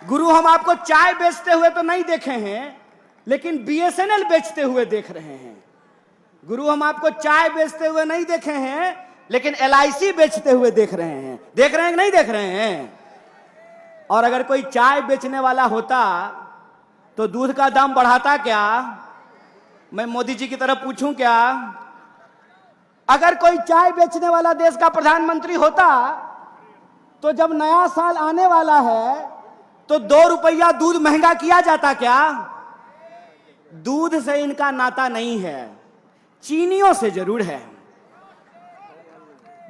गुरु हम आपको चाय बेचते हुए तो नहीं देखे हैं, लेकिन बीएसएनएल बेचते हुए देख रहे हैं। गुरु हम आपको चाय बेचते हुए नहीं देखे हैं, लेकिन एलआईसी बेचते हुए देख रहे हैं। देख रहे हैं कि नहीं देख रहे हैं? और अगर कोई चाय बेचने वाला होता तो दूध का दाम बढ़ाता क्या? मैं मोदी जी की तरफ पूछूं क्या? अगर कोई चाय बेचने वाला देश का प्रधानमंत्री होता तो जब नया साल आने वाला है तो 2 रुपया दूध महंगा किया जाता क्या? दूध से इनका नाता नहीं है, चीनियों से जरूर है।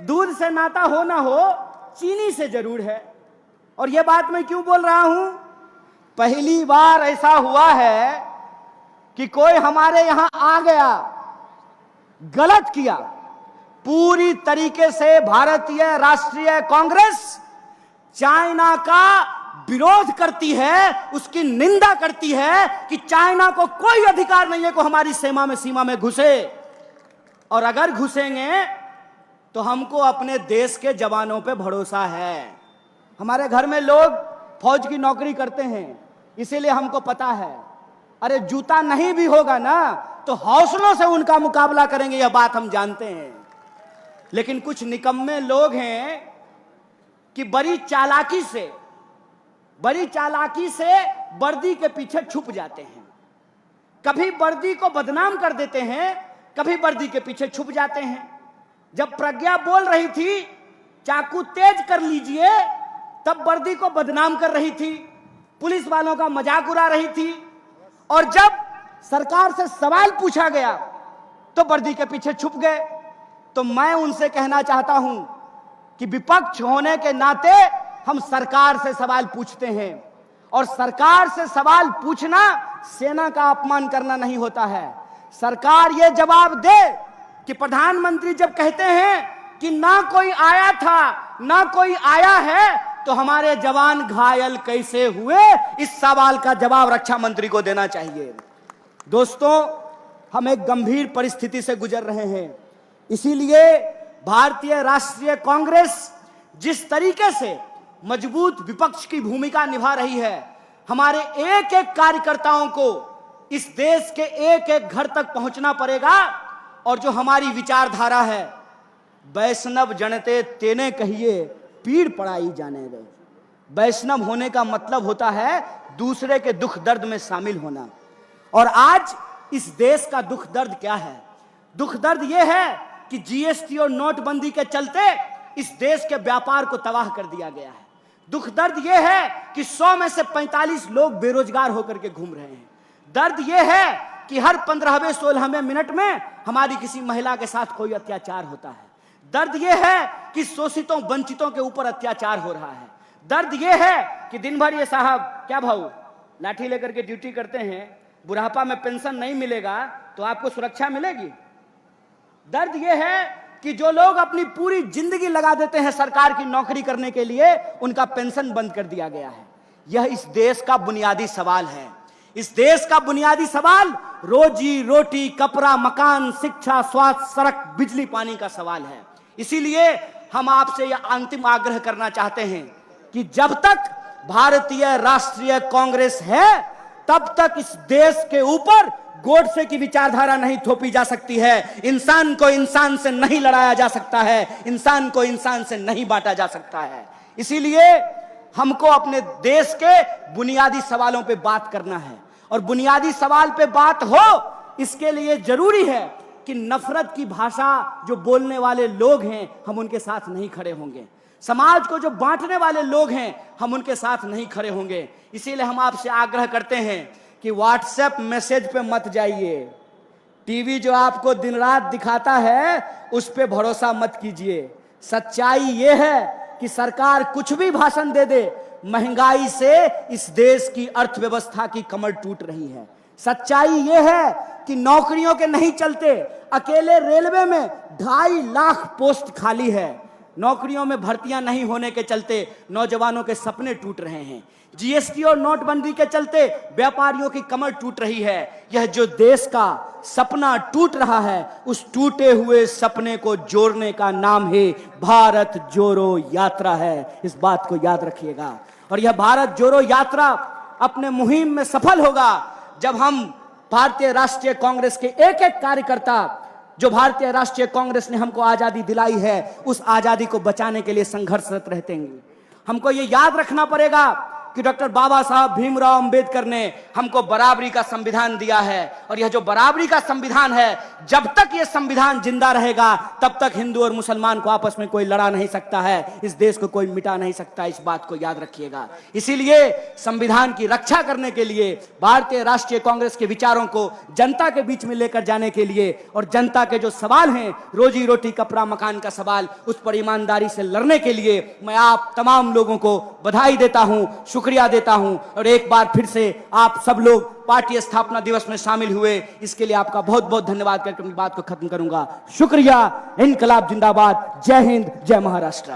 दूध से नाता हो ना हो, चीनी से जरूर है। और यह बात मैं क्यों बोल रहा हूं? पहली बार ऐसा हुआ है कि कोई हमारे यहां आ गया, गलत किया। पूरी तरीके से भारतीय राष्ट्रीय कांग्रेस चाइना का विरोध करती है, उसकी निंदा करती है कि चाइना को कोई अधिकार नहीं है कि हमारी सीमा में घुसे। और अगर घुसेंगे तो हमको अपने देश के जवानों पे भरोसा है। हमारे घर में लोग फौज की नौकरी करते हैं, इसीलिए हमको पता है। अरे जूता नहीं भी होगा ना तो हौसलों से उनका मुकाबला करेंगे, यह बात हम जानते हैं। लेकिन कुछ निकम्मे लोग हैं कि बड़ी चालाकी से वर्दी के पीछे छुप जाते हैं। कभी वर्दी को बदनाम कर देते हैं, कभी वर्दी के पीछे छुप जाते हैं। जब प्रज्ञा बोल रही थी चाकू तेज कर लीजिए, तब वर्दी को बदनाम कर रही थी, पुलिस वालों का मजाक उड़ा रही थी। और जब सरकार से सवाल पूछा गया तो वर्दी के पीछे छुप गए। तो मैं उनसे कहना चाहता हूं कि विपक्ष होने के नाते हम सरकार से सवाल पूछते हैं, और सरकार से सवाल पूछना सेना का अपमान करना नहीं होता है। सरकार यह जवाब दे कि प्रधानमंत्री जब कहते हैं कि ना कोई आया था ना कोई आया है, तो हमारे जवान घायल कैसे हुए, इस सवाल का जवाब रक्षा मंत्री को देना चाहिए। दोस्तों, हम एक गंभीर परिस्थिति से गुजर रहे हैं। इसीलिए भारतीय राष्ट्रीय कांग्रेस जिस तरीके से मजबूत विपक्ष की भूमिका निभा रही है, हमारे एक एक कार्यकर्ताओं को इस देश के एक एक घर तक पहुंचना पड़ेगा। और जो हमारी विचारधारा है, वैष्णव जनते तेने कहिए पीड़ पड़ाई जाने दे। वैष्णव होने का मतलब होता है दूसरे के दुख दर्द में शामिल होना। और आज इस देश का दुख दर्द क्या है? दुख दर्द यह है कि जीएसटी और नोटबंदी के चलते इस देश के व्यापार को तबाह कर दिया गया है। दुख दर्द यह है कि 100 में से 45 लोग बेरोजगार होकर के घूम रहे हैं। दर्द यह है कि हर 15वें 16वें मिनट में हमारी किसी महिला के साथ कोई अत्याचार होता है। दर्द यह है कि शोषितों वंचितों के ऊपर अत्याचार हो रहा है। दर्द यह है कि दिन भर ये साहब क्या भाऊ लाठी लेकर के ड्यूटी करते हैं, बुढ़ापा में पेंशन नहीं मिलेगा तो आपको सुरक्षा मिलेगी। दर्द यह है कि जो लोग अपनी पूरी जिंदगी लगा देते हैं सरकार की नौकरी करने के लिए, उनका पेंशन बंद कर दिया गया है। यह इस देश का बुनियादी सवाल है। इस देश का बुनियादी सवाल रोजी रोटी, कपड़ा, मकान, शिक्षा, स्वास्थ्य, सड़क, बिजली, पानी का सवाल है। इसीलिए हम आपसे यह अंतिम आग्रह करना चाहते हैं कि जब तक भारतीय राष्ट्रीय कांग्रेस है, तब तक इस देश के ऊपर गोडसे की विचारधारा नहीं थोपी जा सकती है। इंसान को इंसान से नहीं लड़ाया जा सकता है, इंसान को इंसान से नहीं बांटा जा सकता है। इसीलिए हमको अपने देश के बुनियादी सवालों पे बात करना है। और बुनियादी सवाल पे बात हो, इसके लिए जरूरी है कि नफरत की भाषा जो बोलने वाले लोग हैं, हम उनके साथ नहीं खड़े होंगे। समाज को जो बांटने वाले लोग हैं, हम उनके साथ नहीं खड़े होंगे। इसीलिए हम आपसे आग्रह करते हैं कि व्हाट्सएप मैसेज पे मत जाइए। टीवी जो आपको दिन रात दिखाता है, उस पे भरोसा मत कीजिए। सच्चाई ये है कि सरकार कुछ भी भाषण दे दे, महंगाई से इस देश की अर्थव्यवस्था की कमर टूट रही है। सच्चाई यह है कि नौकरियों के नहीं चलते अकेले रेलवे में 2.5 लाख पोस्ट खाली है। नौकरियों में भर्तियां नहीं होने के चलते नौजवानों के सपने टूट रहे हैं। जीएसटी और नोटबंदी के चलते व्यापारियों की कमर टूट रही है। यह जो देश का सपना टूट रहा है, उस टूटे हुए सपने को जोड़ने का नाम है भारत जोड़ो यात्रा है। इस बात को याद रखिएगा। और यह भारत जोड़ो यात्रा अपने मुहिम में सफल होगा जब हम भारतीय राष्ट्रीय कांग्रेस के एक एक कार्यकर्ता, जो भारतीय राष्ट्रीय कांग्रेस ने हमको आजादी दिलाई है, उस आजादी को बचाने के लिए संघर्षरत रहते हैं। हमको ये याद रखना पड़ेगा कि डॉक्टर बाबा साहब भीमराव अंबेडकर ने हमको बराबरी का संविधान दिया है, और यह जो बराबरी का संविधान है, जब तक यह संविधान जिंदा रहेगा तब तक हिंदू और मुसलमान को आपस में कोई लड़ा नहीं सकता है, इस देश को कोई मिटा नहीं सकता। इस बात को याद रखिएगा। इसीलिए संविधान की रक्षा करने के लिए भारतीय राष्ट्रीय कांग्रेस के विचारों को जनता के बीच में लेकर जाने के लिए, और जनता के जो सवाल हैं, रोजी रोटी कपड़ा मकान का सवाल, उस पर ईमानदारी से लड़ने के लिए मैं आप तमाम लोगों को बधाई देता हूं, शुक्रिया देता हूं। और एक बार फिर से आप सब लोग पार्टी स्थापना दिवस में शामिल हुए, इसके लिए आपका बहुत बहुत धन्यवाद करके अपनी बात को खत्म करूंगा। शुक्रिया। इनकलाब जिंदाबाद। जय हिंद, जय महाराष्ट्र।